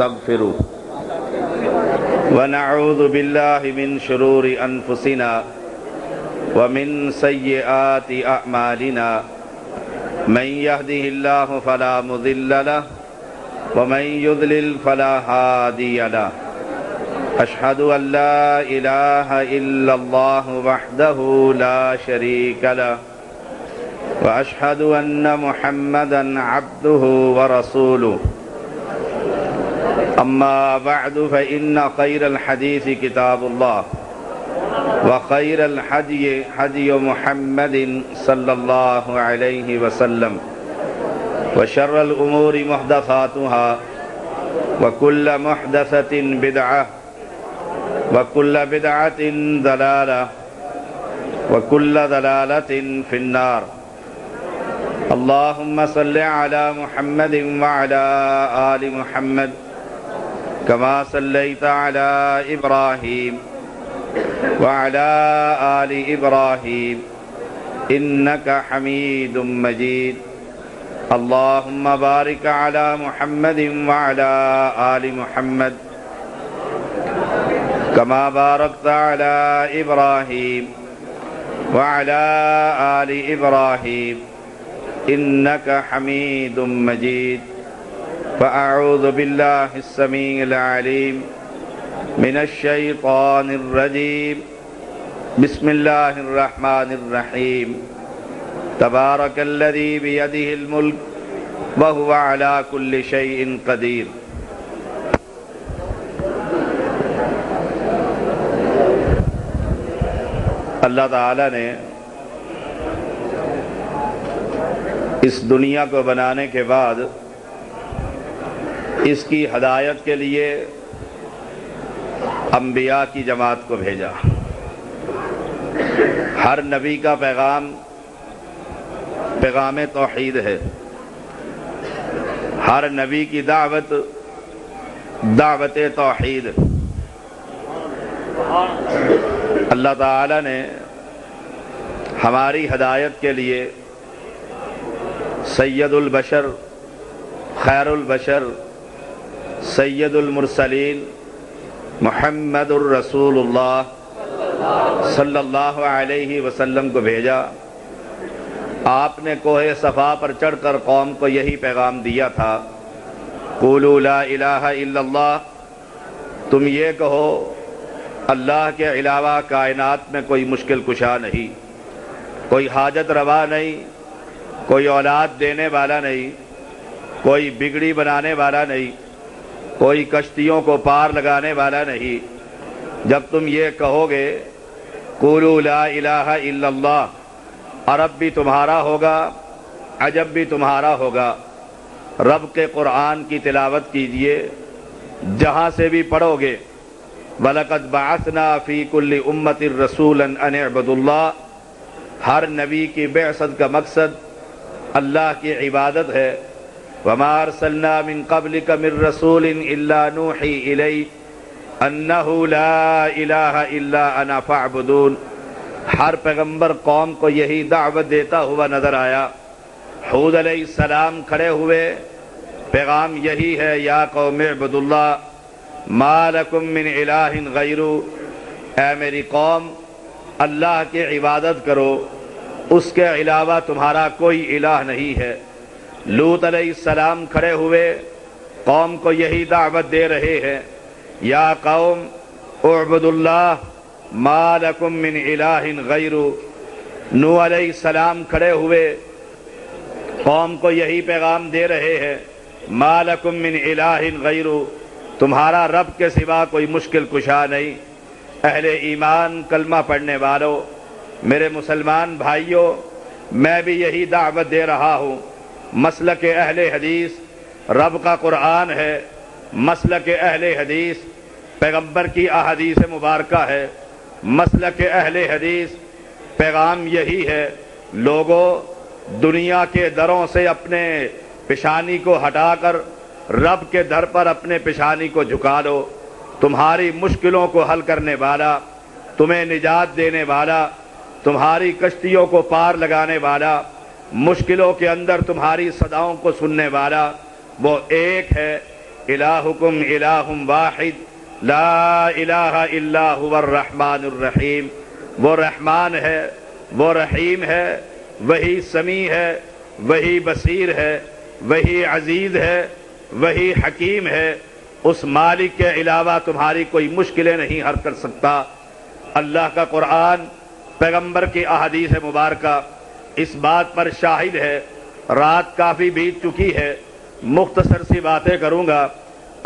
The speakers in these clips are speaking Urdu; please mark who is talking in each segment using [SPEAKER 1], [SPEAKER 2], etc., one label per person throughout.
[SPEAKER 1] ونستغفره ونعوذ بالله من شرور أنفسنا ومن سيئات أعمالنا من يهده الله فلا مضل له ومن يضلل فلا هادي له أشهد أن لا إله إلا الله وحده لا شريك له وأشهد أن محمدا عبده ورسوله أما بعد فإن خير الحديث كتاب الله وخير الهدي هدي محمد صلى الله عليه وسلم وشر الأمور محدثاتها وكل محدثة بدعة وكل بدعة ضلالة وكل ضلالة في النار اللهم صل على محمد وعلى آل محمد كما صليت على إبراهيم وعلى آل إبراهيم إنك حميد مجيد اللهم بارك على محمد وعلى آل محمد كما باركت على إبراهيم وعلى آل إبراهيم إنك حميد مجيد فأعوذ بالله السميع العليم من الشيطان الرجيم بسم الله الرحمن الرحيم تبارك الذي بيده الملك وهو على كل شيء قدير اللہ تعالی نے اس دنیا کو بنانے کے بعد اس کی ہدایت کے لیے انبیاء کی جماعت کو بھیجا۔ ہر نبی کا پیغام توحید ہے، ہر نبی کی دعوت توحید۔ اللہ تعالی نے ہماری ہدایت کے لیے سید البشر، خیر البشر، سید المرسلین محمد الرسول اللہ صلی اللہ علیہ وسلم کو بھیجا۔ آپ نے کوہ صفا پر چڑھ کر قوم کو یہی پیغام دیا تھا، قولوا لا الہ الا اللہ، تم یہ کہو اللہ کے علاوہ کائنات میں کوئی مشکل کشا نہیں، کوئی حاجت روا نہیں، کوئی اولاد دینے والا نہیں، کوئی بگڑی بنانے والا نہیں، کوئی کشتیوں کو پار لگانے والا نہیں۔ جب تم یہ کہو گے قولوا لا الہ الا اللہ، عرب بھی تمہارا ہوگا، عجب بھی تمہارا ہوگا۔ رب کے قرآن کی تلاوت کیجئے، جہاں سے بھی پڑھو گے وَلَقَدْ بَعَثْنَا فِي كُلِّ أُمَّةٍ رَسُولًا أَنِ اعْبُدُوا اللَّهَ، ہر نبی کی بعثت کا مقصد اللہ کی عبادت ہے۔ وَمَا أَرْسَلْنَا مِن قَبْلِكَ مِن رَّسُولٍ إِلَّا نُوحِي إِلَيْهِ أَنَّهُ لَا إِلَٰهَ إِلَّا أَنَا فَاعْبُدُونِ، ہر پیغمبر قوم کو یہی دعوت دیتا ہوا نظر آیا۔ ہود علیہ السلام کھڑے ہوئے، پیغام یہی ہے، یا قوم اعبدوا اللہ ما لکم من الہ غیرہ، اے میری قوم اللہ کی عبادت کرو، اس کے علاوہ تمہارا کوئی الہ نہیں ہے۔ لوط علیہ السلام کھڑے ہوئے، قوم کو یہی دعوت دے رہے ہیں، یا قوم اعبدوا اللہ ما لکم من الہ غیرہ۔ نوح علیہ السلام کھڑے ہوئے، قوم کو یہی پیغام دے رہے ہیں، ما لکم من الہ غیرہ، تمہارا رب کے سوا کوئی مشکل کشا نہیں۔ اہل ایمان کلمہ پڑھنے والوں، میرے مسلمان بھائیوں، میں بھی یہی دعوت دے رہا ہوں۔ مسلک اہل حدیث رب کا قرآن ہے، مسلک اہل حدیث پیغمبر کی احادیث مبارکہ ہے، مسلک اہل حدیث پیغام یہی ہے، لوگوں دنیا کے دروں سے اپنے پیشانی کو ہٹا کر رب کے در پر اپنے پیشانی کو جھکا لو۔ تمہاری مشکلوں کو حل کرنے والا، تمہیں نجات دینے والا، تمہاری کشتیوں کو پار لگانے والا، مشکلوں کے اندر تمہاری صداؤں کو سننے والا وہ ایک ہے، الہکم الہ واحد لا الہ الا هو الرحمن الرحیم۔ وہ رحمان ہے، وہ رحیم ہے، وہی سمیع ہے، وہی بصیر ہے، وہی عزیز ہے، وہی حکیم ہے۔ اس مالک کے علاوہ تمہاری کوئی مشکلیں نہیں حل کر سکتا۔ اللہ کا قرآن، پیغمبر کی احادیث مبارکہ اس بات پر شاہد ہے۔ رات کافی بیت چکی ہے، مختصر سی باتیں کروں گا۔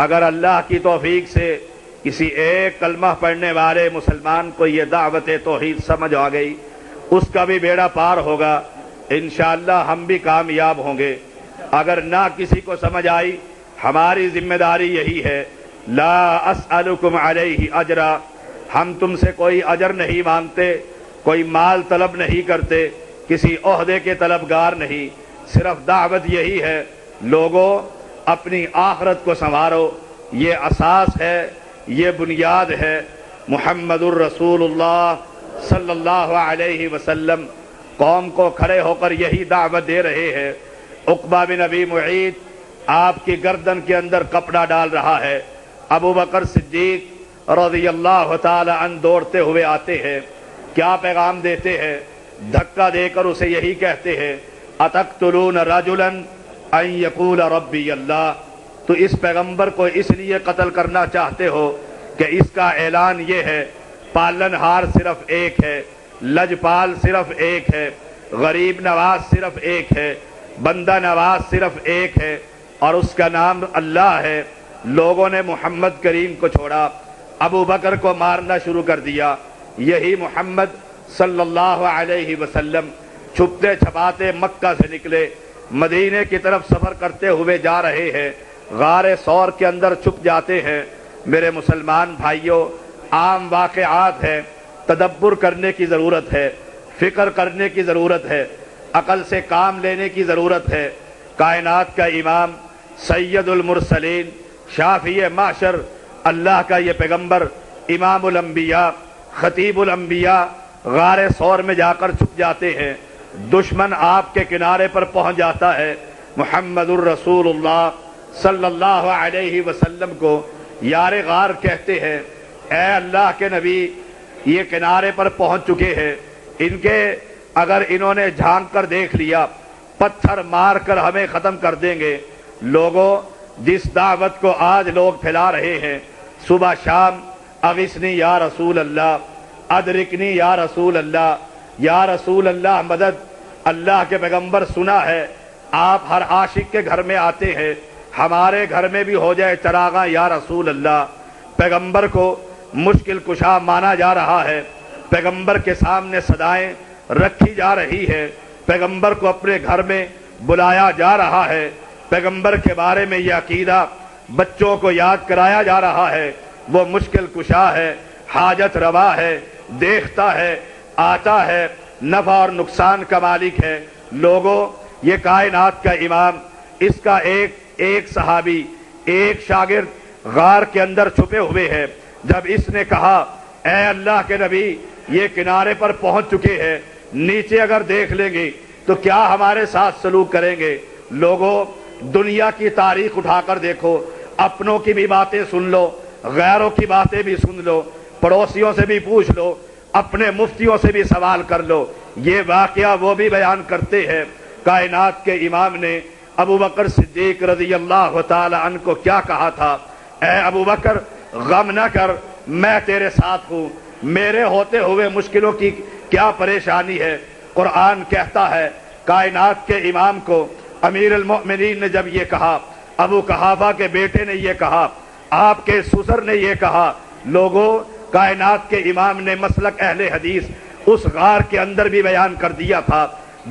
[SPEAKER 1] اگر اللہ کی توفیق سے کسی ایک کلمہ پڑھنے والے مسلمان کو یہ دعوت توحید سمجھ آ گئی، اس کا بھی بیڑا پار ہوگا، انشاءاللہ ہم بھی کامیاب ہوں گے۔ اگر نہ کسی کو سمجھ آئی، ہماری ذمہ داری یہی ہے، لا اسألکم علیہ اجرا، ہم تم سے کوئی اجر نہیں مانگتے، کوئی مال طلب نہیں کرتے، کسی عہدے کے طلبگار نہیں، صرف دعوت یہی ہے، لوگوں اپنی آخرت کو سنوارو۔ یہ اساس ہے، یہ بنیاد ہے۔ محمد الرسول اللہ صلی اللہ علیہ وسلم قوم کو کھڑے ہو کر یہی دعوت دے رہے ہیں۔ عقبہ بن ابی معیط آپ کی گردن کے اندر کپڑا ڈال رہا ہے، ابو بکر صدیق رضی اللہ تعالی عنہ دوڑتے ہوئے آتے ہیں، کیا پیغام دیتے ہیں؟ دھکا دے کر اسے یہی کہتے ہیں، اتقتلون رجلا ان یقول ربی اللہ، تو اس پیغمبر کو اس لیے قتل کرنا چاہتے ہو کہ اس کا اعلان یہ ہے، پالن ہار صرف ایک ہے، لجپال صرف ایک ہے، غریب نواز صرف ایک ہے، بندہ نواز صرف ایک ہے، اور اس کا نام اللہ ہے۔ لوگوں نے محمد کریم کو چھوڑا، ابو بکر کو مارنا شروع کر دیا۔ یہی محمد صلی اللہ علیہ وسلم چھپتے چھپاتے مکہ سے نکلے، مدینے کی طرف سفر کرتے ہوئے جا رہے ہیں، غار ثور کے اندر چھپ جاتے ہیں۔ میرے مسلمان بھائیوں، عام واقعات ہیں، تدبر کرنے کی ضرورت ہے، فکر کرنے کی ضرورت ہے، عقل سے کام لینے کی ضرورت ہے۔ کائنات کا امام، سید المرسلین، شافی معشر، اللہ کا یہ پیغمبر، امام الانبیاء، خطیب الانبیاء غار ثور میں جا کر چھپ جاتے ہیں۔ دشمن آپ کے کنارے پر پہنچ جاتا ہے، محمد الرسول اللہ صلی اللہ علیہ وسلم کو یار غار کہتے ہیں۔ اے اللہ کے نبی، یہ کنارے پر پہنچ چکے ہیں، ان کے اگر انہوں نے جھانک کر دیکھ لیا، پتھر مار کر ہمیں ختم کر دیں گے۔ لوگوں، جس دعوت کو آج لوگ پھیلا رہے ہیں، صبح شام، اغثنی یا رسول اللہ، ادرکنی یا رسول اللہ، یا رسول اللہ مدد، اللہ کے پیغمبر سنا ہے آپ ہر عاشق کے گھر میں آتے ہیں، ہمارے گھر میں بھی ہو جائے چراغاں یا رسول اللہ۔ پیغمبر کو مشکل کشا مانا جا رہا ہے، پیغمبر کے سامنے صدائیں رکھی جا رہی ہے، پیغمبر کو اپنے گھر میں بلایا جا رہا ہے، پیغمبر کے بارے میں یہ عقیدہ بچوں کو یاد کرایا جا رہا ہے۔ وہ مشکل کشا ہے، حاجت روا ہے، دیکھتا ہے، آتا ہے، نفع اور نقصان کا مالک ہے۔ لوگوں، یہ کائنات کا امام، اس کا ایک صحابی، ایک شاگرد غار کے اندر چھپے ہوئے ہیں۔ جب اس نے کہا، اے اللہ کے نبی، یہ کنارے پر پہنچ چکے ہیں، نیچے اگر دیکھ لیں گے تو کیا ہمارے ساتھ سلوک کریں گے؟ لوگوں، دنیا کی تاریخ اٹھا کر دیکھو، اپنوں کی بھی باتیں سن لو، غیروں کی باتیں بھی سن لو، پڑوسیوں سے بھی پوچھ لو، اپنے مفتیوں سے بھی سوال کر لو۔ یہ واقعہ وہ بھی بیان کرتے ہیں، کائنات کے امام نے ابو بکر صدیق رضی اللہ تعالی عنہ کو کیا کہا تھا؟ اے ابو بکر، غم نہ کر، میں تیرے ساتھ ہوں، میرے ہوتے ہوئے مشکلوں کی کیا پریشانی ہے؟ قرآن کہتا ہے کائنات کے امام کو، امیر المؤمنین نے جب یہ کہا، ابو قحافہ کے بیٹے نے یہ کہا، آپ کے سسر نے یہ کہا، لوگوں، کائنات کے امام نے مسلک اہل حدیث اس غار کے اندر بھی بیان کر دیا تھا،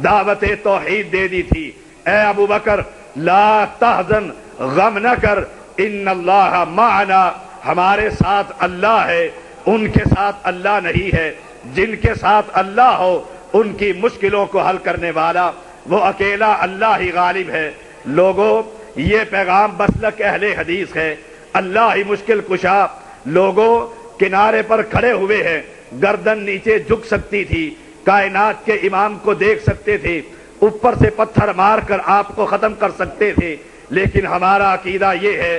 [SPEAKER 1] دعوت توحید دے دی تھی۔ اے ابو بکر، لا تحزن، غم نہ کر، ان اللہ معنا، ہمارے ساتھ اللہ ہے، ان کے ساتھ اللہ نہیں ہے۔ جن کے ساتھ اللہ ہو، ان کی مشکلوں کو حل کرنے والا وہ اکیلا اللہ ہی غالب ہے۔ لوگوں، یہ پیغام مسلک اہل حدیث ہے، اللہ ہی مشکل کشا۔ لوگوں، کنارے پر کھڑے ہوئے ہیں، گردن نیچے جھک سکتی تھی، کائنات کے امام کو دیکھ سکتے تھے، اوپر سے پتھر مار کر آپ کو ختم کر سکتے تھے، لیکن ہمارا عقیدہ یہ ہے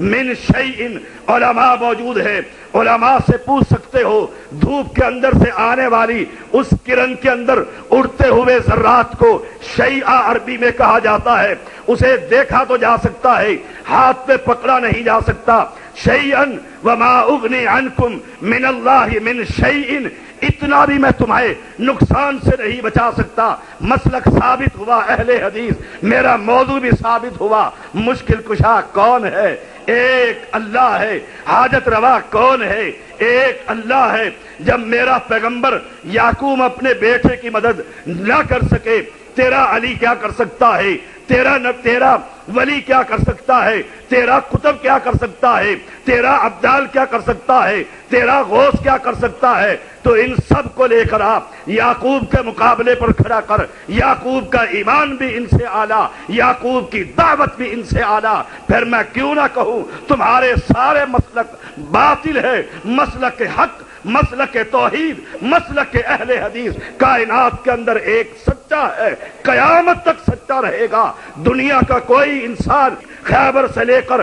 [SPEAKER 1] من شیء، علماء موجود ہے، علماء سے پوچھ سکتے ہو دھوپ کے اندر سے آنے والی اس کرن کے اندر اڑتے ہوئے ذرات کو شیء عربی میں کہا جاتا ہے۔ اسے دیکھا تو جا سکتا ہے، ہاتھ پہ پکڑا نہیں جا سکتا۔ شیئا وما اغنی عنکم من اللہ من شیء، اتنا بھی میں تمہیں نقصان سے نہیں بچا سکتا۔ مسلک ثابت ہوا اہل حدیث، میرا موضوع بھی ثابت ہوا۔ مشکل کشا کون ہے؟ ایک اللہ ہے۔ حاجت روا کون ہے؟ ایک اللہ ہے۔ جب میرا پیغمبر یعقوب اپنے بیٹے کی مدد نہ کر سکے، تیرا علی کیا کر سکتا ہے؟ تیرا ولی کیا کر سکتا ہے؟ تیرا قطب کیا کر سکتا ہے؟ تیرا عبدال کیا کر سکتا ہے؟ تیرا غوث کیا کر سکتا ہے؟ تو ان سب کو لے کر آپ یعقوب کے مقابلے پر کھڑا کر، یعقوب کا ایمان بھی ان سے اعلیٰ، یعقوب کی دعوت بھی ان سے اعلیٰ، پھر میں کیوں نہ کہوں تمہارے سارے مسلک باطل ہے، مسلک حق، مسلک توحید، مسلک اہل حدیث کائنات کے اندر ایک سچا ہے، قیامت تک سچا رہے گا۔ دنیا کا کوئی انسان خیبر سے لے کر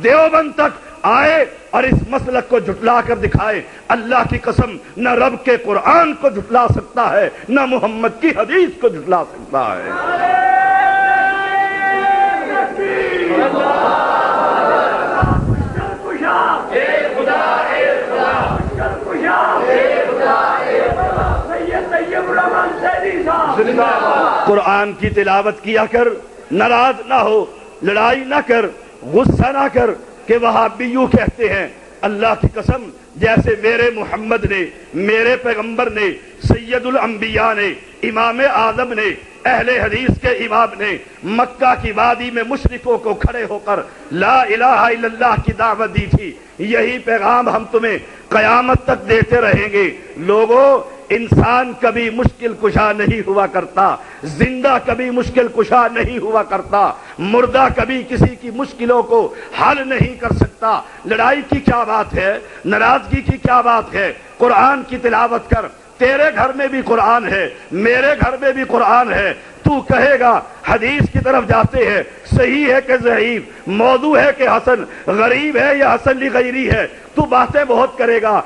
[SPEAKER 1] دیوبند تک آئے اور اس مسلک کو جھٹلا کر دکھائے، اللہ کی قسم نہ رب کے قرآن کو جھٹلا سکتا ہے، نہ محمد کی حدیث کو جھٹلا سکتا ہے۔ قرآن کی تلاوت کیا کر، ناراض نہ ہو، لڑائی نہ کر، غصہ نہ کر کہ وہابی یوں کہتے ہیں۔ اللہ کی قسم جیسے میرے محمد نے، میرے پیغمبر نے، سید الانبیاء نے، امام اعظم نے، اہل حدیث کے امام نے مکہ کی وادی میں مشرکوں کو کھڑے ہو کر لا الہ الا اللہ کی دعوت دی تھی، یہی پیغام ہم تمہیں قیامت تک دیتے رہیں گے۔ لوگوں، انسان کبھی مشکل کشا نہیں ہوا کرتا، زندہ کبھی مشکل کشا نہیں ہوا کرتا، مردہ کبھی کسی کی مشکلوں کو حل نہیں کر سکتا۔ لڑائی کی کیا بات ہے؟ ناراضگی کی کیا بات ہے؟ قرآن کی تلاوت کر، تیرے گھر میں بھی قرآن ہے، میرے گھر میں بھی قرآن ہے۔ تو کہے گا حدیث کی طرف جاتے ہیں، صحیح ہے کہ ضعیف، موضوع ہے کہ حسن، غریب ہے یا حسن لغیری ہے، تو باتیں بہت کرے گا۔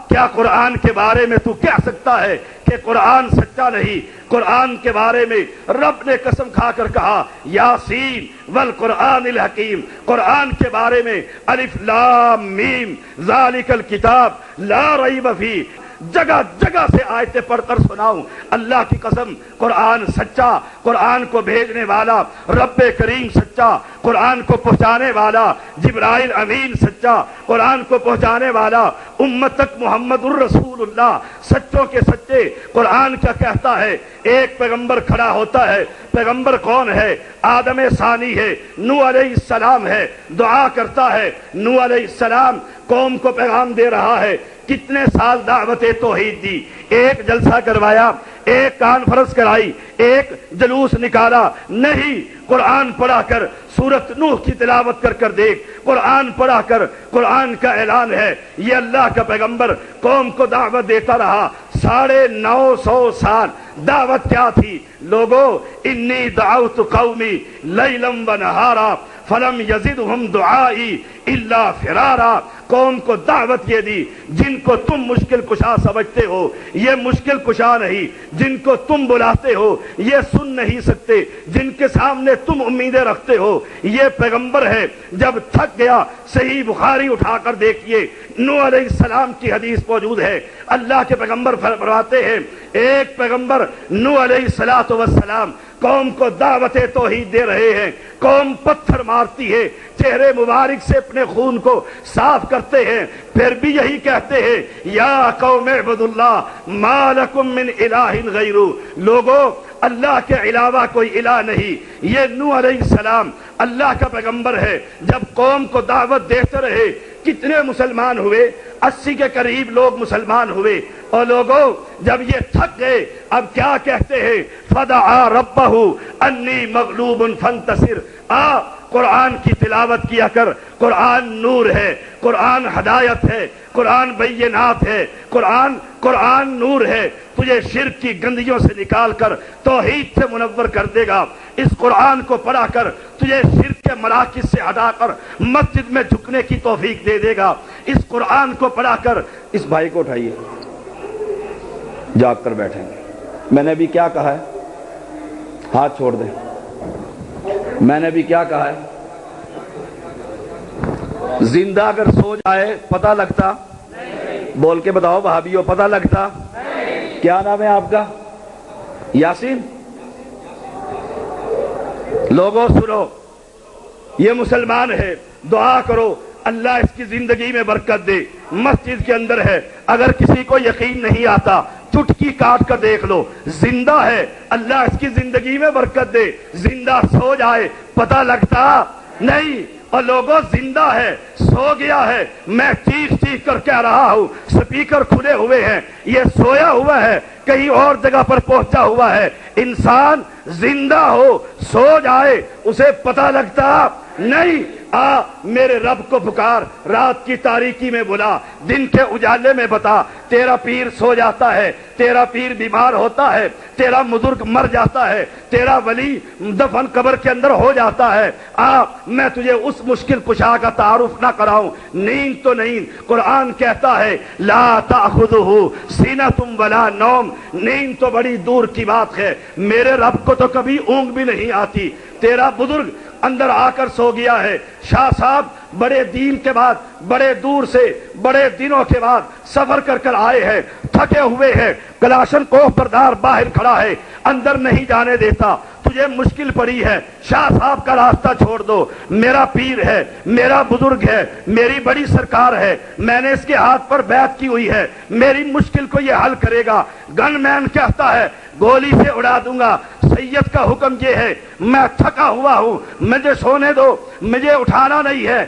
[SPEAKER 1] کیا قرآن کے بارے میں تو کہہ سکتا ہے کہ قرآن سچا نہیں؟ قرآن کے بارے میں رب نے قسم کھا کر کہا یاسین والقرآن الحکیم، قرآن کے بارے میں الف لام میم ذالک الکتاب لا ریب فیہ، جگہ جگہ سے آیتیں پڑھ کر سناؤں۔ اللہ کی قسم قرآن سچا، قرآن کو بھیجنے والا رب کریم سچا، قرآن کو پہنچانے والا جبرائیل امین سچا، قرآن کو پہنچانے والا امتک محمد الرسول اللہ سچوں کے سچے۔ قرآن کیا کہتا ہے؟ ایک پیغمبر کھڑا ہوتا ہے، پیغمبر کون ہے؟ آدم ثانی ہے، نوح علیہ السلام ہے، دعا کرتا ہے۔ نوح علیہ السلام قوم کو پیغام دے رہا ہے، کتنے سال دعوت توحید دی، ایک جلسہ کروایا، ایک کانفرنس کرائی، ایک جلوس نکالا؟ نہیں، قرآن پڑھا کر سورۃ نوح کی تلاوت کر کر دیکھ، قرآن پڑھا کر، قرآن کا اعلان ہے یہ اللہ کا پیغمبر قوم کو دعوت دیتا رہا 950 سال۔ دعوت کیا تھی؟ لوگوں، انی دعوت قومی لیلا ونہارا فلم یزدہم دعائی الا فرارا۔ قوم کو دعوت یہ دی، جن کو تم مشکل کشا سمجھتے ہو یہ مشکل کشا نہیں، جن کو تم بلاتے ہو یہ سن نہیں سکتے، جن کے سامنے تم امیدیں رکھتے ہو یہ پیغمبر ہے۔ جب تھک گیا، صحیح بخاری اٹھا کر دیکھیے، نوح علیہ السلام کی حدیث موجود ہے، اللہ کے پیغمبر فرماتے ہیں ایک پیغمبر نوح علیہ السلام قوم کو دعوت توحید دے رہے ہیں، قوم پتھر مارتی ہے، چہرے مبارک سے اپنے خون کو صاف کرتے ہیں، پھر بھی یہی کہتے ہیں یا قوم اعبدوا اللہ ما لکم من الہ غیرہ۔ لوگوں، اللہ کے علاوہ کوئی الہ نہیں۔ یہ نوح علیہ السلام اللہ کا پیغمبر ہے، جب قوم کو دعوت دیتے رہے، کتنے مسلمان ہوئے؟ 80 کے قریب لوگ مسلمان ہوئے۔ اور لوگوں، جب یہ تھک گئے، اب کیا کہتے ہیں؟ فدعا ربہ انی مغلوب فانتصر۔ قرآن کی تلاوت کیا کر. قرآن نور ہے، قرآن ہدایت ہے، قرآن بینات ہے، قرآن نور ہے. تجھے شرک کی گندگیوں سے نکال کر توحید سے منور کر دے گا. اس قرآن کو پڑھا کر تجھے شرک کے مراکز سے ہٹا کر مسجد میں جھکنے کی توفیق دے دے گا. اس قرآن کو پڑھا کر. اس بھائی کو اٹھائیے، جاگ کر بیٹھیں. میں نے بھی کیا کہا ہے؟ ہاتھ چھوڑ دیں. میں نے بھی کیا کہا ہے؟ زندہ اگر سو جائے پتہ لگتا؟ بول کے بتاؤ بھابھیو، پتہ لگتا؟ کیا نام ہے آپ کا؟ یاسین. لوگوں سنو، یہ مسلمان ہے، دعا کرو اللہ اس کی زندگی میں برکت دے. مسجد کے اندر ہے. اگر کسی کو یقین نہیں آتا چٹکی کاٹ کر دیکھ لو. زندہ ہے، اللہ اس کی زندگی میں برکت دے. زندہ سو جائے پتہ لگتا نہیں. اور لوگوں زندہ ہے، سو گیا ہے. میں چیخ چیخ کر کہہ رہا ہوں، سپیکر کھلے ہوئے ہیں، یہ سویا ہوا ہے، کہیں اور جگہ پر پہنچا ہوا ہے. انسان زندہ ہو، سو جائے، اسے پتہ لگتا نہیں. میرے رب کو پکار، رات کی تاریکی میں بلا، دن کے اجالے میں بتا. تیرا پیر سو جاتا ہے، تیرا پیر بیمار ہوتا ہے، تیرا بزرگ مر جاتا ہے، تیرا ولی دفن قبر کے اندر ہو جاتا ہے. میں تجھے اس مشکل کشا کا تعارف نہ کراؤں. نیند تو نیند، قرآن کہتا ہے لا تأخذہ سینۃ ولا نوم. نیند تو بڑی دور کی بات ہے، میرے رب کو تو کبھی اونگ بھی نہیں آتی. تیرا بزرگ اندر آ کر سو گیا ہے. شاہ صاحب بڑے دین کے بعد، بڑے دور سے، بڑے دنوں کے بعد سفر کر کر آئے ہیں، تھکے ہوئے ہیں. کلاشن کوہ بردار باہر کھڑا ہے، اندر نہیں جانے دیتا. تجھے مشکل پڑی ہے، شاہ صاحب کا راستہ چھوڑ دو. میرا پیر ہے، میرا بزرگ ہے، میری بڑی سرکار ہے، میں نے اس کے ہاتھ پر بیعت کی ہوئی ہے، میری مشکل کو یہ حل کرے گا. گن مین کہتا ہے گولی سے اڑا دوں گا. سید کا حکم یہ ہے میں تھکا ہوا ہوں، مجھے سونے دو، مجھے اٹھانا نہیں ہے.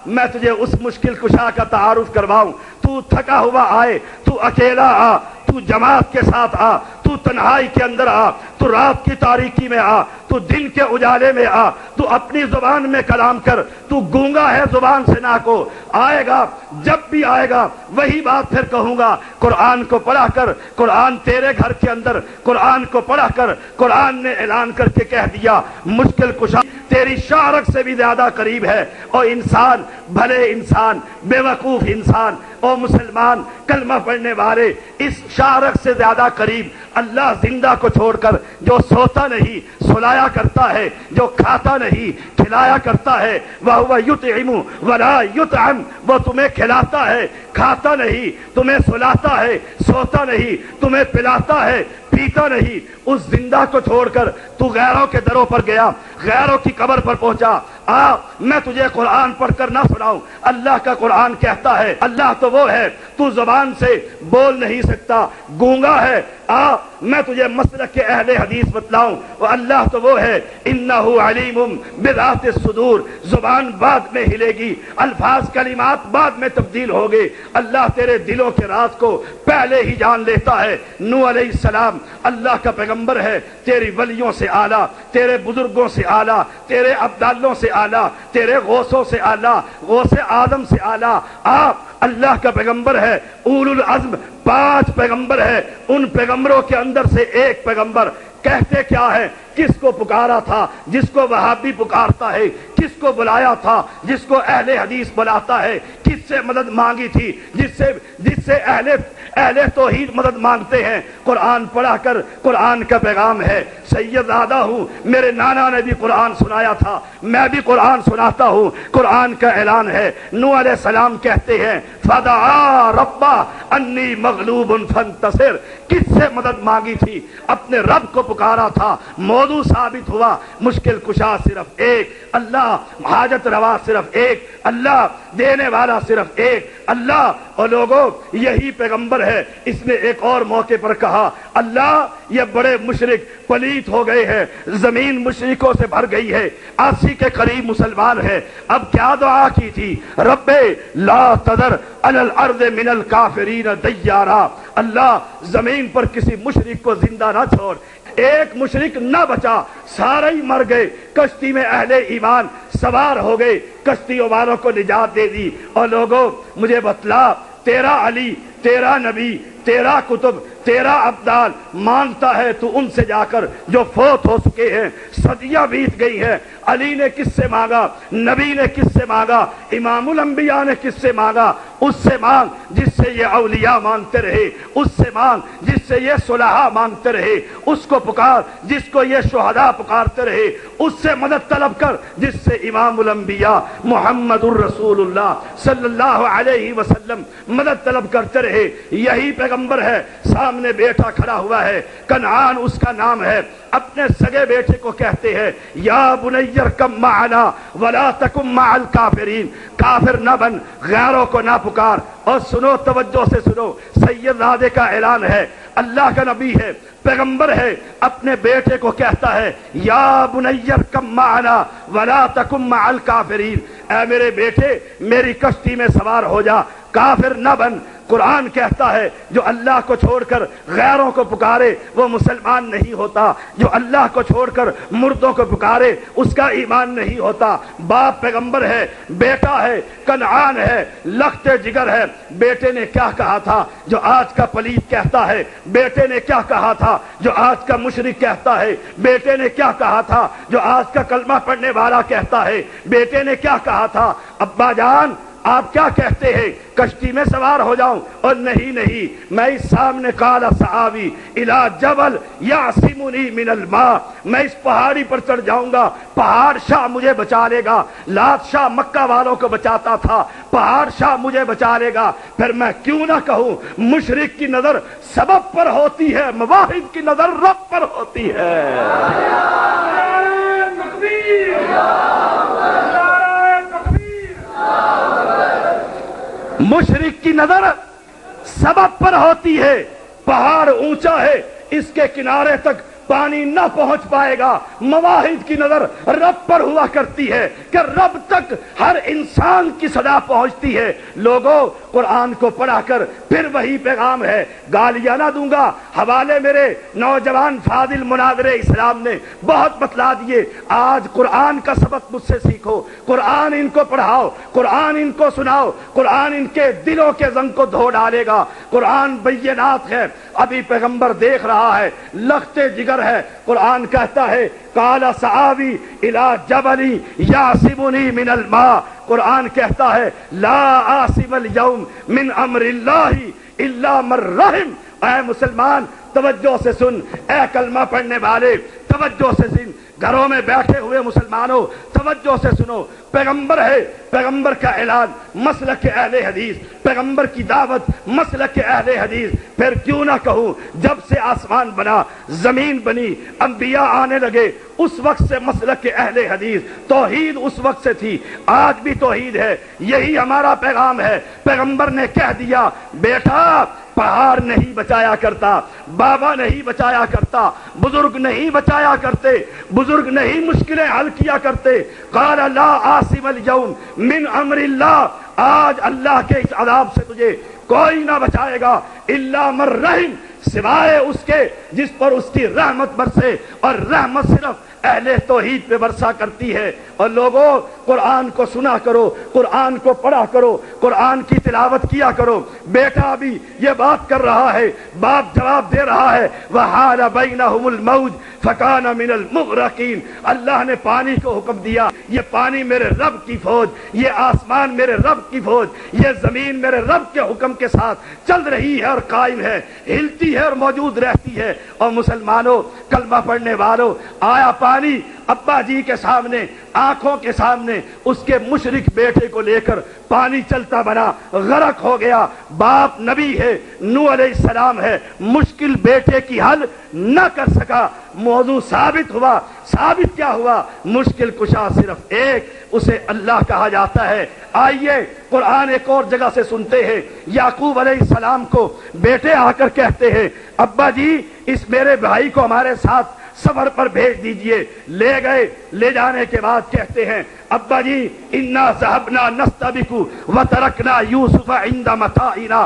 [SPEAKER 1] میں تجھے اس مشکل کشا کا تعارف کرواؤں. تو تھکا ہوا آئے، تو اکیلا آ، تو جماعت کے ساتھ آ، تو تنہائی کے اندر آ، تو رات کی تاریکی میں آ، تو دن کے اجالے میں آ، تو اپنی زبان میں کلام کر. تو گونگا ہے زبان سے نہ کو. آئے گا، جب بھی آئے گا وہی بات پھر کہوں گا. قرآن کو پڑھا کر. قرآن تیرے گھر کے اندر قرآن کو پڑھا کر. قرآن نے اعلان کر کے کہہ دیا مشکل کشا تیری شارک سے بھی زیادہ قریب ہے. اور انسان، بھلے انسان، بے وقوف انسان، او مسلمان کلمہ پڑھنے والے، اس شارک سے زیادہ قریب اللہ زندہ کو چھوڑ کر جو سوتا نہیں سلایا کرتا ہے، جو کھاتا نہیں کھلایا کرتا ہے. وَهُوَ يُطْعِمُ وَلَا يُطْعَمُ. وہ تمہیں کھلاتا ہے، کھاتا نہیں، تمہیں سلاتا ہے، سوتا نہیں، تمہیں پلاتا ہے، پیتا نہیں. اس زندہ کو چھوڑ کر تو غیروں کے دروں پر گیا، غیروں کی قبر پر پہنچا. میں تجھے قرآن پڑھ کر نہ سناؤں. اللہ کا قرآن کہتا ہے اللہ تو وہ ہے، تو زبان سے بول نہیں سکتا، گونگا ہے. میں تجھے مسلک کے اہل حدیث بتلاؤں. اللہ تو وہ ہے انہ علیم بذات الصدور. زبان بعد میں ہلے گی، الفاظ کلمات بعد میں تبدیل ہوگے. اللہ تیرے دلوں کے راز کو پہلے ہی جان لیتا ہے. نوح علیہ السلام اللہ کا پیغمبر ہے، تیری ولیوں سے اعلیٰ، تیرے بزرگوں سے اعلیٰ، تیرے ابدالوں سے اعلیٰ، تیرے غوثوں سے اعلیٰ، غوث آدم سے اعلیٰ. اللہ کا پیغمبر ہے. اولو العزم 5 پیغمبر ہے، ان پیغمبروں کے اندر سے ایک پیغمبر کہتے کیا ہے؟ کس کو پکارا تھا؟ جس کو وہابی پکارتا ہے. کس کو بلایا تھا؟ جس کو اہل حدیث بلاتا ہے. کس سے مدد مانگی تھی؟ جس سے اہل توحید مدد مانگتے ہیں. قرآن پڑھا کر. قرآن کا پیغام ہے. سید زادہ ہوں، میرے نانا نے بھی قرآن سنایا تھا، میں بھی قرآن سناتا ہوں. قرآن کا اعلان ہے. نوح علیہ السلام کہتے ہیں فدعا ربہ انی مغلوب فانتصر. کس سے مدد مانگی تھی؟ اپنے رب کو پکارا تھا. موضوع ثابت ہوا مشکل کشا صرف ایک اللہ، حاجت روا صرف ایک اللہ، دینے والا صرف ایک اللہ. اور لوگوں یہی پیغمبر ہے. اس نے ایک اور موقع پر کہا اللہ یہ بڑے مشرک پلیت ہو گئے ہیں، زمین مشرکوں سے بھر گئی ہے، 80 کے قریب مسلمان ہے. اب کیا دعا کی تھی؟ رب لا تذر علی الارض من الکافرین دیارا. اللہ زمین پر کسی مشرک کو زندہ نہ چھوڑ.
[SPEAKER 2] ایک مشرک نہ بچا، سارے ہی مر گئے۔ کشتی میں اہل ایمان سوار ہو گئے، کشتیوں والوں کو نجات دے دی۔ اور لوگوں مجھے بتلا، تیرا علی، تیرا نبی، تیرا کتب، تیرا ابدال مانگتا ہے تو ان سے جا کر جو فوت ہو چکے ہیں، صدیاں بیت گئی ہیں۔ علی نے کس سے مانگا؟ نبی نے کس سے مانگا؟ امام الانبیاء نے کس سے مانگا؟ اس سے مانگ جس سے یہ اولیاء مانگتے رہے، اس سے مانگ جس سے یہ صلحاء مانگتے رہے، اس کو پکار جس کو یہ شہداء پکارتے رہے، اس سے مدد طلب کر جس سے امام الانبیاء محمد الرسول اللہ صلی اللہ علیہ وسلم مدد طلب کرتے رہے۔ یہی پیغمبر ہے، سامنے بیٹا کھڑا ہوا ہے، کنعان اس کا نام ہے، اپنے سگے بیٹے کو کہتے ہیں یا بنی ارکب معنا ولا تکن مع الکافرین، کافر نہ بن، غیروں کو نہ پکار۔ اور سنو، توجہ سے سنو، سید زادے کا اعلان ہے، اللہ کا نبی ہے، پیغمبر ہے، اپنے بیٹے کو کہتا ہے یا بنی ارکب معنا ولا تکن مع الکافرین، اے میرے بیٹے میری کشتی میں سوار ہو جا، کافر نہ بن۔ قرآن کہتا ہے جو اللہ کو چھوڑ کر غیروں کو پکارے وہ مسلمان نہیں ہوتا، جو اللہ کو چھوڑ کر مردوں کو پکارے اس کا ایمان نہیں ہوتا۔ باپ پیغمبر ہے، بیٹا ہے، کنعان ہے، لخت جگر ہے۔ بیٹے نے کیا کہا تھا جو آج کا پلیت کہتا ہے؟ بیٹے نے کیا کہا تھا جو آج کا مشرک کہتا ہے؟ بیٹے نے کیا کہا تھا جو آج کا کلمہ پڑھنے والا کہتا ہے؟ بیٹے نے کیا کہا تھا؟ ابا جان آپ کیا کہتے ہیں؟ کشتی میں سوار ہو جاؤں؟ اور نہیں نہیں، میں اس سامنے قال سآوی الی جبل یعصمنی من الماء، میں اس پہاڑی پر چڑھ جاؤں گا، پہاڑ شاہ مجھے بچا لے گا۔ لات شاہ مکہ والوں کو بچاتا تھا، پہاڑ شاہ مجھے بچا لے گا۔ پھر میں کیوں نہ کہوں مشرک کی نظر سبب پر ہوتی ہے، مواحد کی نظر رب پر ہوتی ہے۔ مشرک کی نظر سبب پر ہوتی ہے، پہاڑ اونچا ہے، اس کے کنارے تک پانی نہ پہنچ پائے گا، مواحد کی نظر رب پر ہوا کرتی ہے کہ رب تک ہر انسان کی صدا پہنچتی ہے۔ لوگوں قرآن کو پڑھا کر پھر وہی پیغام ہے، گالیاں نہ دوں گا، حوالے میرے نوجوان فاضل مناظر اسلام نے بہت بتلا دیے۔ آج قرآن کا سبق مجھ سے سیکھو، قرآن ان کو پڑھاؤ، قرآن ان کو سناؤ، قرآن ان کے دلوں کے زنگ کو دھو ڈالے گا۔ قرآن بینات ہے، ابھی پیغمبر دیکھ رہا ہے، لخت جگر ہے۔ قرآن کہتا ہے قال سآوی الی جبل یعصمنی من الماء، قرآن کہتا ہے لا عاصم اليوم من امر اللہ الا من رحم۔ اے مسلمان توجہ سے سن، اے کلمہ پڑھنے والے توجہ سے سن، گھروں میں بیٹھے ہوئے مسلمانوں توجہ سے سنو، پیغمبر ہے، پیغمبر کا اعلان مسلک اہل حدیث، پیغمبر کی دعوت مسلک اہل حدیث۔ پھر کیوں نہ کہوں جب سے آسمان بنا، زمین بنی، انبیاء آنے لگے، اس وقت سے مسلک اہل حدیث، توحید اس وقت سے تھی، آج بھی توحید ہے، یہی ہمارا پیغام ہے۔ پیغمبر نے کہہ دیا بیٹا پہاڑ نہیں بچایا کرتا، بابا نہیں بچایا کرتا، بزرگ نہیں بچایا کرتے، بزرگ نہیں مشکلیں حل کیا کرتے۔ قال لا عاصم اليوم من امر اللہ، آج اللہ کے اس عذاب سے تجھے کوئی نہ بچائے گا الا من رحم، سوائے اس کے جس پر اس کی رحمت برسے، اور رحمت صرف اہل توحید پہ برسا کرتی ہے۔ اور لوگوں قرآن کو سنا کرو، قرآن کو پڑھا کرو، قرآن کی تلاوت کیا کرو۔ بیٹا بھی یہ بات کر رہا ہے، باپ جواب دے رہا ہے وحال بینہم الموج فکان من المغرقین، اللہ نے پانی کو حکم دیا، یہ پانی میرے رب کی فوج، یہ آسمان میرے رب کی فوج، یہ زمین میرے رب کے حکم کے ساتھ چل رہی ہے اور قائم ہے، ہلتی ہے اور موجود رہتی ہے۔ اور مسلمانوں کلمہ پڑھنے والوں، آیا پانی ابا جی کے سامنے، آنکھوں کے سامنے اس کے مشرک بیٹے کو لے کر پانی چلتا بنا، غرق ہو گیا۔ باپ نبی ہے، نوح علیہ السلام ہے، مشکل بیٹے کی حل نہ کر سکا، موضوع ثابت ہوا۔ ثابت کیا ہوا؟ مشکل کشا صرف ایک، اسے اللہ کہا جاتا ہے۔ آئیے قرآن ایک اور جگہ سے سنتے ہیں، یعقوب علیہ السلام کو بیٹے آ کر کہتے ہیں ابا جی اس میرے بھائی کو ہمارے ساتھ سفر پر بھیج دیجئے۔ لے گئے، لے جانے کے بعد کہتے ہیں ابا جی انا ذهبنا نستبق وترکنا یوسف عند متاعنا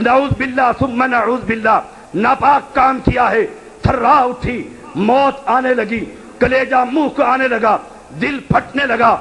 [SPEAKER 2] نعوذ باللہ ثم نعوذ باللہ ناپاک کام کیا ہے، تھرا اٹھی، موت آنے لگی، کلیجہ منہ کو آنے لگا، دل پھٹنے لگا،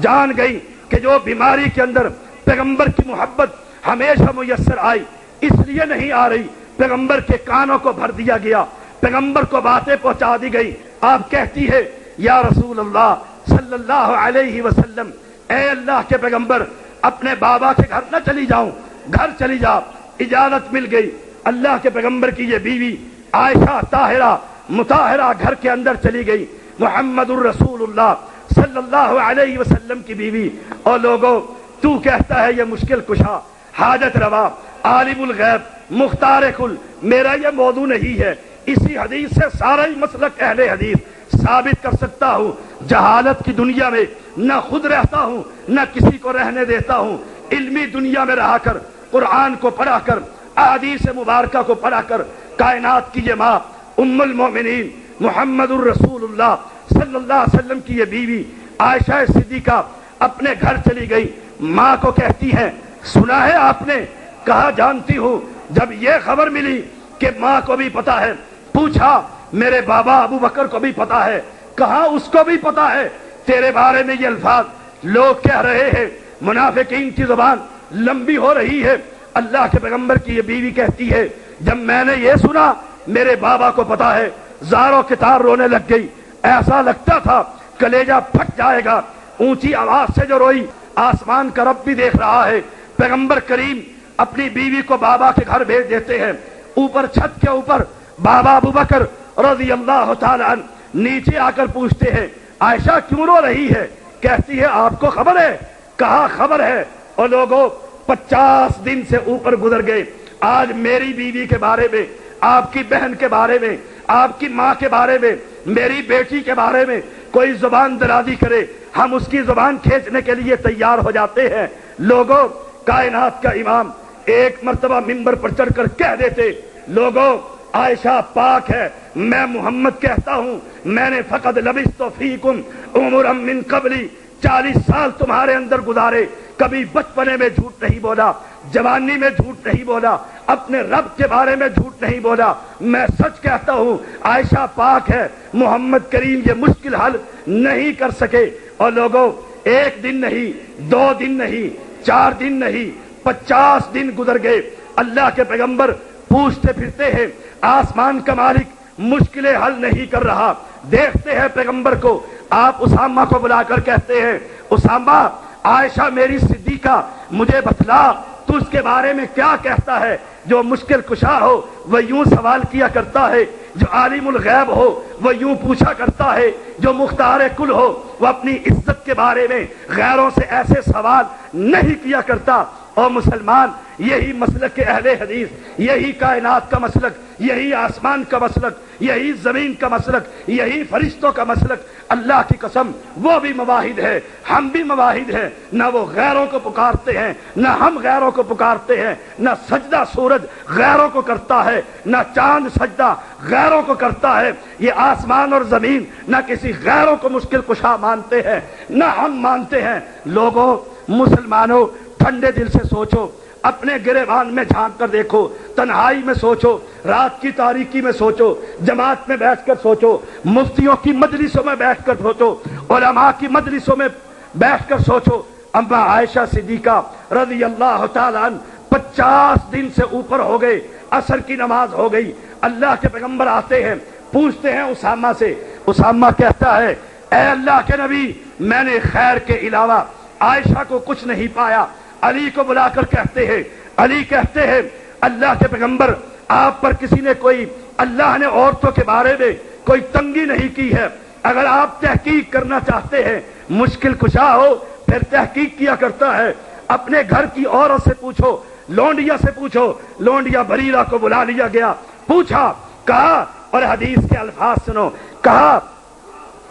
[SPEAKER 2] جان گئی کہ جو بیماری کے اندر پیغمبر کی محبت ہمیشہ میسر آئی اس لیے نہیں آ رہی، پیغمبر کے کانوں کو بھر دیا گیا، پیغمبر کو باتیں پہنچا دی گئی۔ آپ کہتی ہے یا رسول اللہ صلی اللہ علیہ وسلم، اے اللہ کے پیغمبر اپنے بابا کے گھر نہ چلی جاؤں، گھر چلی جا۔ اجازت مل گئی، اللہ کے پیغمبر کی یہ بیوی عائشہ طاہرہ مطہرہ گھر کے اندر چلی گئی، محمد الرسول اللہ صلی اللہ علیہ وسلم کی بیوی۔ اور لوگوں، تو کہتا ہے یہ مشکل کشا، حاجت روا، عالم الغیب، مختار کل، میرا یہ موضوع نہیں ہے۔ اسی حدیث سے سارا ہی مسلک اہل حدیث ثابت کر سکتا ہوں۔ جہالت کی دنیا میں نہ خود رہتا ہوں نہ کسی کو رہنے دیتا ہوں، علمی دنیا میں رہا کر، قرآن کو پڑھا کر، احادیث مبارکہ کو پڑھا کر، کائنات کی یہ ماں ام المومنین محمد الرسول اللہ صلی اللہ علیہ وسلم کی یہ بیوی عائشہ صدیقہ اپنے گھر چلی گئی۔ ماں کو کہتی ہے سنا ہے آپ نے؟ کہا جانتی ہوں۔ جب یہ خبر ملی کہ ماں کو بھی پتا ہے، پوچھا میرے بابا ابو بکر کو بھی پتا ہے؟ کہا اس کو بھی پتا ہے، تیرے بارے میں یہ الفاظ لوگ کہہ رہے ہیں، منافقین کی زبان لمبی ہو رہی ہے۔ اللہ کے پیغمبر کی یہ بیوی کہتی ہے جب میں نے یہ سنا میرے بابا کو پتا ہے، زاروں کے تار رونے لگ گئی، ایسا لگتا تھا کلیجہ پھٹ جائے گا۔ اونچی آواز سے جو روئی، آسمان کا رب بھی دیکھ رہا ہے۔ پیغمبر کریم اپنی بیوی کو بابا کے گھر بھیج دیتے ہیں، اوپر چھت کے اوپر بابا ابو بکر رضی اللہ تعالی عنہ نیچے آ کر پوچھتے ہیں عائشہ کیوں رو رہی ہے؟ کہتی ہے آپ کو خبر ہے؟ کہا خبر ہے۔ اور لوگوں 50 دن سے اوپر گزر گئے، آج میری بیوی کے بارے میں، آپ کی بہن کے بارے میں، آپ کی ماں کے بارے میں، میری بیٹی کے بارے میں کوئی زبان درازی کرے، ہم اس کی زبان کھینچنے کے لیے تیار ہو جاتے ہیں۔ لوگوں، کائنات کا امام ایک مرتبہ منبر پر چڑھ کر کہہ دیتے لوگوں عائشہ پاک ہے، میں محمد کہتا ہوں میں نے فقط لبثت فیکم عمرا من قبلی، 40 سال تمہارے اندر گزارے، کبھی بچپنے میں جھوٹ نہیں بولا، جوانی میں جھوٹ نہیں بولا، اپنے رب کے بارے میں جھوٹ نہیں بولا، میں سچ کہتا ہوں عائشہ پاک ہے، محمد کریم یہ مشکل حل نہیں کر سکے۔ اور لوگوں، 1 دن نہیں، 2 دن نہیں، 4 دن نہیں، 50 دن گزر گئے۔ اللہ کے پیغمبر پوچھتے پھرتے ہیں، آسمان کا مالک مشکلیں حل نہیں کر رہا۔ دیکھتے ہیں پیغمبر کو، آپ اسامہ کو بلا کر کہتے ہیں اسامہ، عائشہ میری صدیقہ مجھے بتلا تو اس کے بارے میں کیا کہتا ہے؟ جو مشکل کشا ہو وہ یوں سوال کیا کرتا ہے، جو عالم الغیب ہو وہ یوں پوچھا کرتا ہے، جو مختار کل ہو وہ اپنی عزت کے بارے میں غیروں سے ایسے سوال نہیں کیا کرتا۔ اور مسلمان، یہی مسلک کے اہل حدیث، یہی کائنات کا مسلک، یہی آسمان کا مسلک، یہی زمین کا مسلک، یہی فرشتوں کا مسلک۔ اللہ کی قسم وہ بھی مواحد ہے، ہم بھی مواحد ہیں، نہ وہ غیروں کو پکارتے ہیں نہ ہم غیروں کو پکارتے ہیں، نہ سجدہ سورج غیروں کو کرتا ہے نہ چاند سجدہ غیروں کو کرتا ہے۔ یہ آسمان اور زمین نہ کسی غیروں کو مشکل کشا مانتے ہیں نہ ہم مانتے ہیں۔ لوگوں، مسلمانوں، ٹھنڈے دل سے سوچو، اپنے گریبان میں جھانک کر دیکھو، تنہائی میں سوچو، رات کی تاریکی میں سوچو، جماعت میں بیٹھ کر سوچو، مفتیوں کی مجلسوں میں بیٹھ کر سوچو، علماء کی مجلسوں میں بیٹھ کر سوچو۔ اما عائشہ صدیقہ رضی اللہ تعالیٰ عنہ 50 دن سے اوپر ہو گئے، عصر کی نماز ہو گئی، اللہ کے پیغمبر آتے ہیں، پوچھتے ہیں اسامہ سے۔ اسامہ کہتا ہے اے اللہ کے نبی، میں نے خیر کے علاوہ عائشہ کو کچھ نہیں پایا۔ علی کو بلا کر کہتے ہیں، علی کہتے ہیں اللہ کے پیغمبر، آپ پر کسی نے کوئی، اللہ نے عورتوں کے بارے میں کوئی تنگی نہیں کی ہے۔ اگر آپ تحقیق کرنا چاہتے ہیں، مشکل کشا ہو پھر تحقیق کیا کرتا ہے۔ اپنے گھر کی عورت سے پوچھو، لونڈیا سے پوچھو۔ لونڈیا بریرہ کو بلا لیا گیا، پوچھا، کہا، اور حدیث کے الفاظ سنو، کہا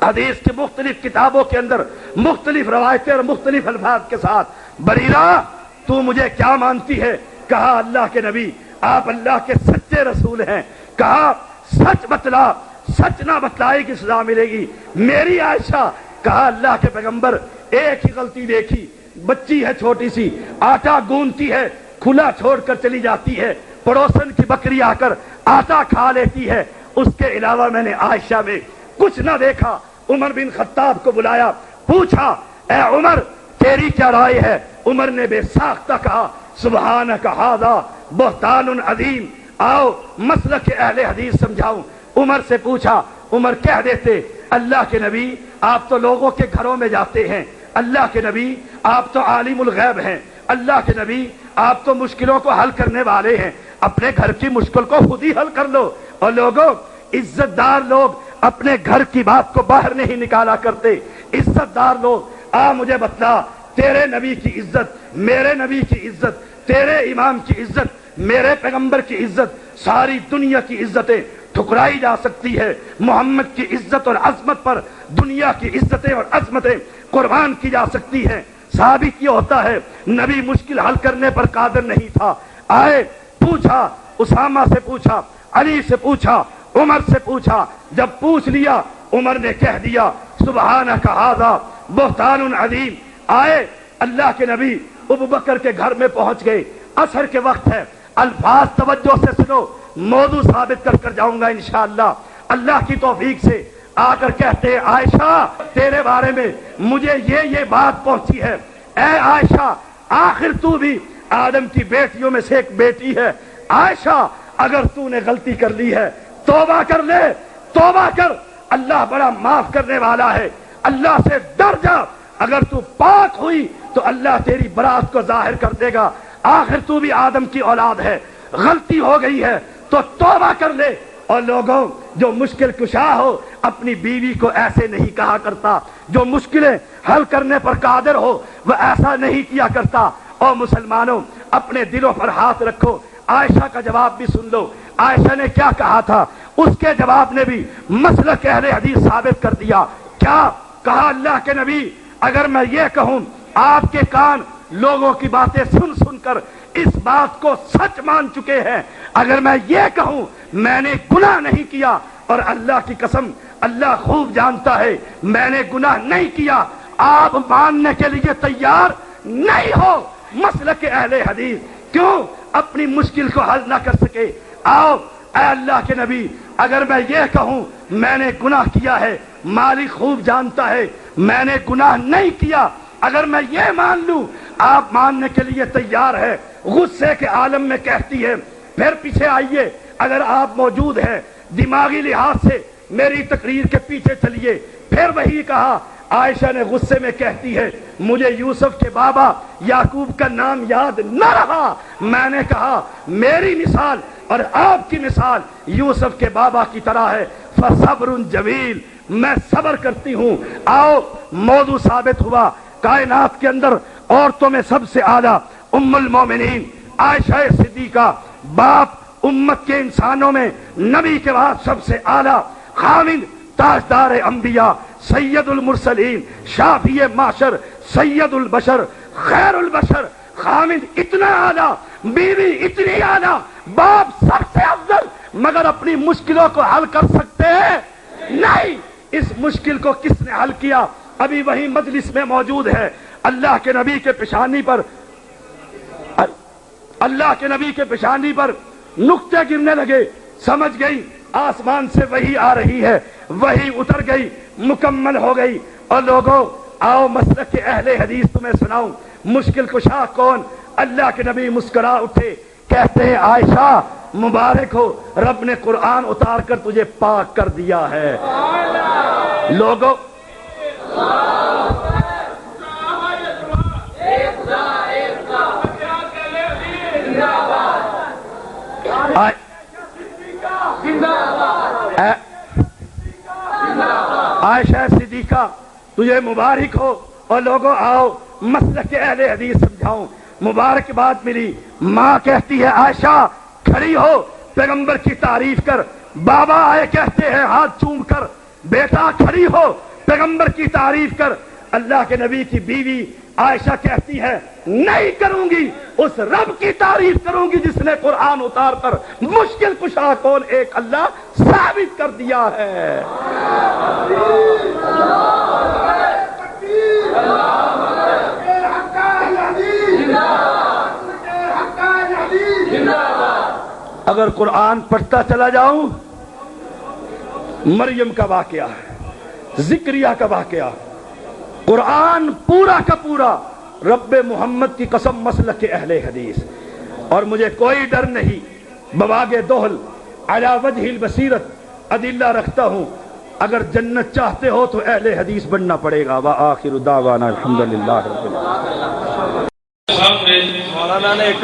[SPEAKER 2] حدیث کی مختلف کتابوں کے اندر مختلف روایتیں اور مختلف الفاظ کے ساتھ، بریرہ تو مجھے کیا مانتی ہے؟ کہا اللہ کے نبی، آپ اللہ کے سچے رسول ہیں۔ کہا سچ بتلا، سچ نہ بتلائے کی سزا ملے گی۔ میری عائشہ، کہا اللہ کے پیغمبر ایک ہی غلطی دیکھی، بچی ہے چھوٹی سی، آٹا گوندتی ہے، کھلا چھوڑ کر چلی جاتی ہے، پڑوسن کی بکری آ کر آٹا کھا لیتی ہے، اس کے علاوہ میں نے عائشہ میں کچھ نہ دیکھا۔ عمر بن خطاب کو بلایا، پوچھا اے عمر تیری کیا رائے ہے؟ عمر نے بے ساختہ کہا سبحانک ھذا بہتان عظیم، آؤ مسلک اہل حدیث سمجھاؤں۔ عمر سے پوچھا، عمر کہہ دیتے اللہ کے نبی آپ تو لوگوں کے گھروں میں جاتے ہیں، اللہ کے نبی آپ تو عالم الغیب ہیں، اللہ کے نبی آپ تو مشکلوں کو حل کرنے والے ہیں، اپنے گھر کی مشکل کو خود ہی حل کر لو۔ اور لوگوں، عزت دار لوگ اپنے گھر کی بات کو باہر نہیں نکالا کرتے۔ عزت دار لوگ مجھے بتلا، تیرے نبی کی عزت، میرے نبی کی عزت، تیرے امام کی عزت، میرے پیغمبر کی عزت، ساری دنیا کی عزتیں ٹھکرائی جا سکتی ہے، محمد کی عزت اور عظمت پر دنیا کی عزتیں اور عظمتیں قربان کی جا سکتی ہیں۔ ثابت یہ ہوتا ہے نبی مشکل حل کرنے پر قادر نہیں تھا۔ آئے پوچھا، اسامہ سے پوچھا، علی سے پوچھا، عمر سے پوچھا، جب پوچھ لیا عمر نے کہہ دیا سبحانک ھذا بہتان عظیم۔ آئے اللہ کے نبی ابوبکر کے گھر میں پہنچ گئے، عصر کے وقت ہے، الفاظ توجہ سے سنو، موضوع ثابت کر کر جاؤں گا انشاءاللہ اللہ کی توفیق سے۔ آ کر کہتے ہیں عائشہ تیرے بارے میں مجھے یہ بات پہنچی ہے، اے عائشہ آخر تو بھی آدم کی بیٹیوں میں سے ایک بیٹی ہے، عائشہ اگر تو نے غلطی کر لی ہے توبہ کر لے، توبہ کر، اللہ بڑا معاف کرنے والا ہے، اللہ سے ڈر جا، اگر تو پاک ہوئی تو اللہ تیری برات کو ظاہر کر دے گا، آخر تو بھی آدم کی اولاد ہے، غلطی ہو گئی ہے تو توبہ کر لے۔ اور لوگوں، جو مشکل کشا ہو اپنی بیوی کو ایسے نہیں کہا کرتا، جو مشکلیں حل کرنے پر قادر ہو وہ ایسا نہیں کیا کرتا۔ اور مسلمانوں اپنے دلوں پر ہاتھ رکھو، عائشہ کا جواب بھی سن لو، عائشہ نے کیا کہا تھا، اس کے جواب نے بھی مسلک اہل حدیث ثابت کر دیا۔ کیا کہا اللہ کے نبی، اگر میں یہ کہوں آپ کے کان لوگوں کی باتیں سن سن کر اس بات کو سچ مان چکے ہیں، اگر میں یہ کہوں میں نے گناہ نہیں کیا، اور اللہ کی قسم اللہ خوب جانتا ہے میں نے گناہ نہیں کیا، آپ ماننے کے لیے تیار نہیں ہو مسلک اہل حدیث، کیوں اپنی مشکل کو حل نہ کر سکے؟ آؤ اے اللہ کے نبی، اگر میں یہ کہوں میں نے گناہ کیا ہے، مالک خوب جانتا ہے میں نے گناہ نہیں کیا، اگر میں یہ مان لوں آپ ماننے کے لیے تیار ہے؟ غصے کے عالم میں کہتی ہے، پھر پیچھے آئیے، اگر آپ موجود ہیں دماغی لحاظ سے میری تقریر کے پیچھے چلیے، پھر وہی کہا۔ عائشہ نے غصے میں کہتی ہے مجھے یوسف کے بابا یعقوب کا نام یاد نہ رہا، میں نے کہا میری مثال اور آپ کی مثال یوسف کے بابا کی طرح ہے، فصبر جمیل، میں صبر کرتی ہوں۔ آؤ موضوع ثابت ہوا، کائنات کے اندر عورتوں میں سب سے اعلیٰ ام المومنین عائشہ صدیقہ، باپ امت کے انسانوں میں نبی کے بعد سب سے اعلیٰ، خامد تاجدار انبیاء، سید المرسلین، شافی معاشر، سید البشر، خیر البشر، خامد اتنا اعلیٰ، بیوی اتنی اعلیٰ، باپ سب سے افضل، مگر اپنی مشکلوں کو حل کر سکتے ہیں نہیں۔ اس مشکل کو کس نے حل کیا؟ ابھی وہی مجلس میں موجود ہے، اللہ کے نبی کے پیشانی پر، اللہ کے نبی کے پیشانی پر نقطے گرنے لگے، سمجھ گئی آسمان سے وحی آ رہی ہے، وحی اتر گئی، مکمل ہو گئی۔ اور لوگوں آؤ مسلک کے اہل حدیث تمہیں سناؤں، مشکل کشا کون؟ اللہ کے نبی مسکرا اٹھے، کہتے ہیں عائشہ مبارک ہو، رب نے قرآن اتار کر تجھے پاک کر دیا ہے۔ لوگوں عائشہ صدیقہ تجھے مبارک ہو، اور لوگوں آؤ مسلک اہل حدیث سمجھاؤں، مبارکباد ملی۔ ماں کہتی ہے عائشہ کھڑی ہو، پیغمبر کی تعریف کر، بابا آئے کہتے ہیں ہاتھ چوم کر، بیٹا کھڑی ہو پیغمبر کی تعریف کر۔ اللہ کے نبی کی بیوی عائشہ کہتی ہے نہیں کروں گی، اس رب کی تعریف کروں گی جس نے قرآن اتار کر مشکل کشا کون ایک اللہ ثابت کر دیا ہے۔ اگر قرآن پڑھتا چلا جاؤں، مریم کا واقعہ، ذکریہ کا واقعہ، قرآن پورا کا پورا رب محمد کی قسم مسلک کے اہل حدیث، اور مجھے کوئی ڈر نہیں، بواگ دہل علی وجہ البصیرت ادلہ رکھتا ہوں، اگر جنت چاہتے ہو تو اہل حدیث بننا پڑے گا۔ وآخر دعوانا الحمدللہ رب العالمین۔
[SPEAKER 3] مولانا نے ایک